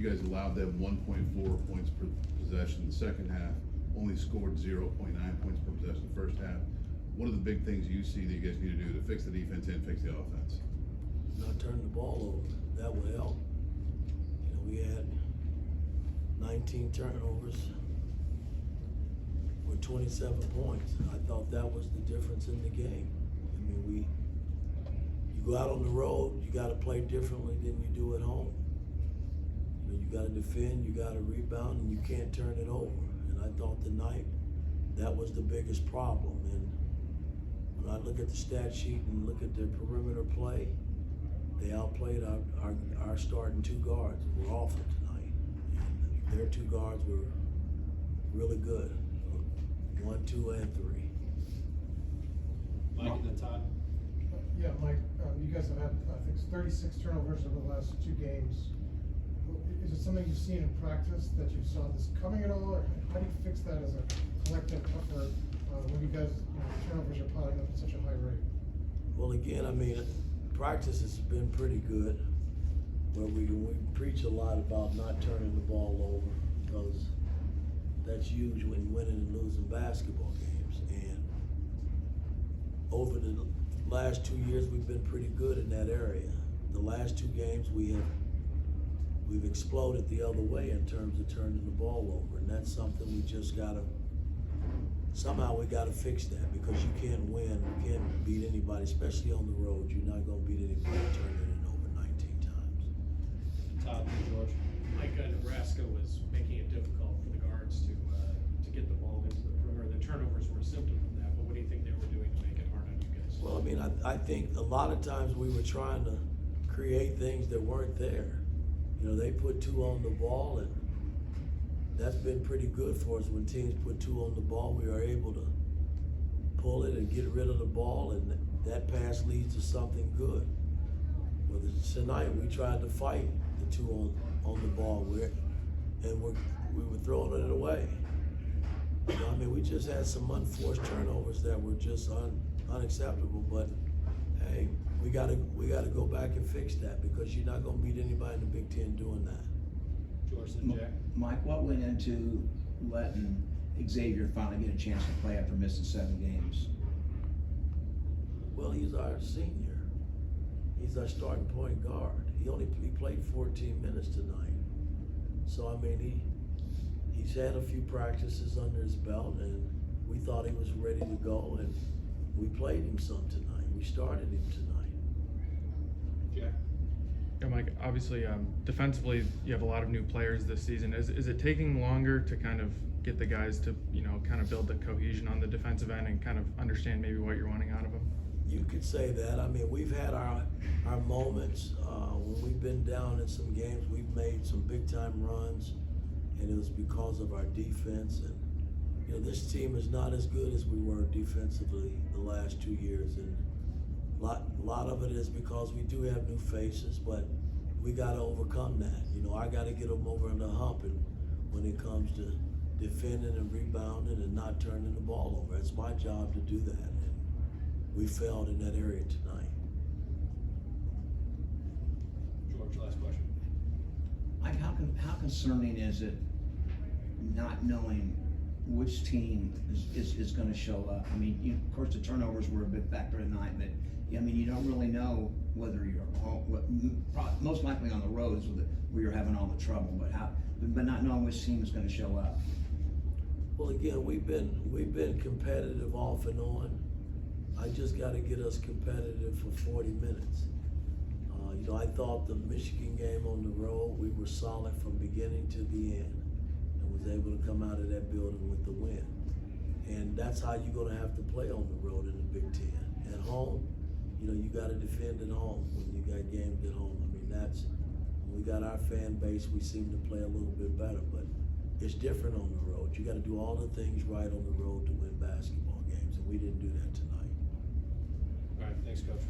guys allowed them 1.4 points per possession in the second half, only scored 0.9 points per possession in the first half. What are the big things you see that you guys need to do to fix the defense and fix the offense? Not turn the ball over. That would help. You know, we had 19 turnovers with 27 points. I thought that was the difference in the game. I mean, you go out on the road, you got to play differently than you do at home. You know, you got to defend, you got to rebound, and you can't turn it over. And I thought tonight that was the biggest problem. And when I look at the stat sheet and look at their perimeter play, they outplayed our starting two guards. Were awful tonight. And their two guards were really good. 1, 2, and 3. Mike and then Todd. Yeah, Mike, you guys have had, I think, 36 turnovers over the last 2 games. Is it something you've seen in practice that you saw this coming at all, or how do you fix that as a collective effort when you guys, turnovers are piling up at such a high rate? Well, again, I mean, practice has been pretty good, where we preach a lot about not turning the ball over, because that's huge when winning and losing basketball games. And over the last 2 years, we've been pretty good in that area. The last 2 games, we've exploded the other way in terms of turning the ball over, and that's something we just gotta, somehow we gotta fix that, because you can't win, you can't beat anybody, especially on the road. You're not gonna beat anybody turning it over 19 times. Todd and George. Mike, Nebraska was making it difficult for the guards to get the ball into the perimeter. The turnovers were a symptom of that, but what do you think they were doing to make it hard on you guys? Well, I mean, I think a lot of times we were trying to create things that weren't there. You know, they put 2 on the ball, and that's been pretty good for us. When teams put 2 on the ball, we are able to pull it and get rid of the ball, and that pass leads to something good. Well, tonight we tried to fight the 2 on the ball, and we were throwing it away. You know, I mean, we just had some unforced turnovers that were just unacceptable. But hey, we gotta go back and fix that, because you're not gonna beat anybody in the Big Ten doing that. George and Jack. Mike, what went into letting Xavier finally get a chance to play after missing 7 games? Well, he's our senior. He's our starting point guard. He played 14 minutes tonight. So I mean, he's had a few practices under his belt, and we thought he was ready to go, and we played him some tonight. We started him tonight. Jack. Yeah, Mike, obviously defensively you have a lot of new players this season. Is it taking longer to kind of get the guys to, kind of build the cohesion on the defensive end and kind of understand maybe what you're wanting out of them? You could say that. I mean, we've had our moments when we've been down in some games. We've made some big time runs, and it was because of our defense. And this team is not as good as we were defensively the last 2 years, and a lot of it is because we do have new faces, but we got to overcome that. I got to get them over in the hump, and when it comes to defending and rebounding and not turning the ball over, it's my job to do that. And we failed in that area tonight. George, last question. Mike, how concerning is it not knowing which team is going to show up? I mean, of course, the turnovers were a big factor tonight, but I mean, you don't really know whether you're most likely on the roads where you're having all the trouble, but not knowing which team is going to show up. Well, again, we've been competitive off and on. I just got to get us competitive for 40 minutes. I thought the Michigan game on the road, we were solid from beginning to the end, and was able to come out of that building with the win. And that's how you're going to have to play on the road in the Big Ten. At home, you got to defend at home when you got games at home. I mean, when we got our fan base, we seem to play a little bit better, but it's different on the road. You got to do all the things right on the road to win basketball games, and we didn't do that tonight. All right, thanks, Coach.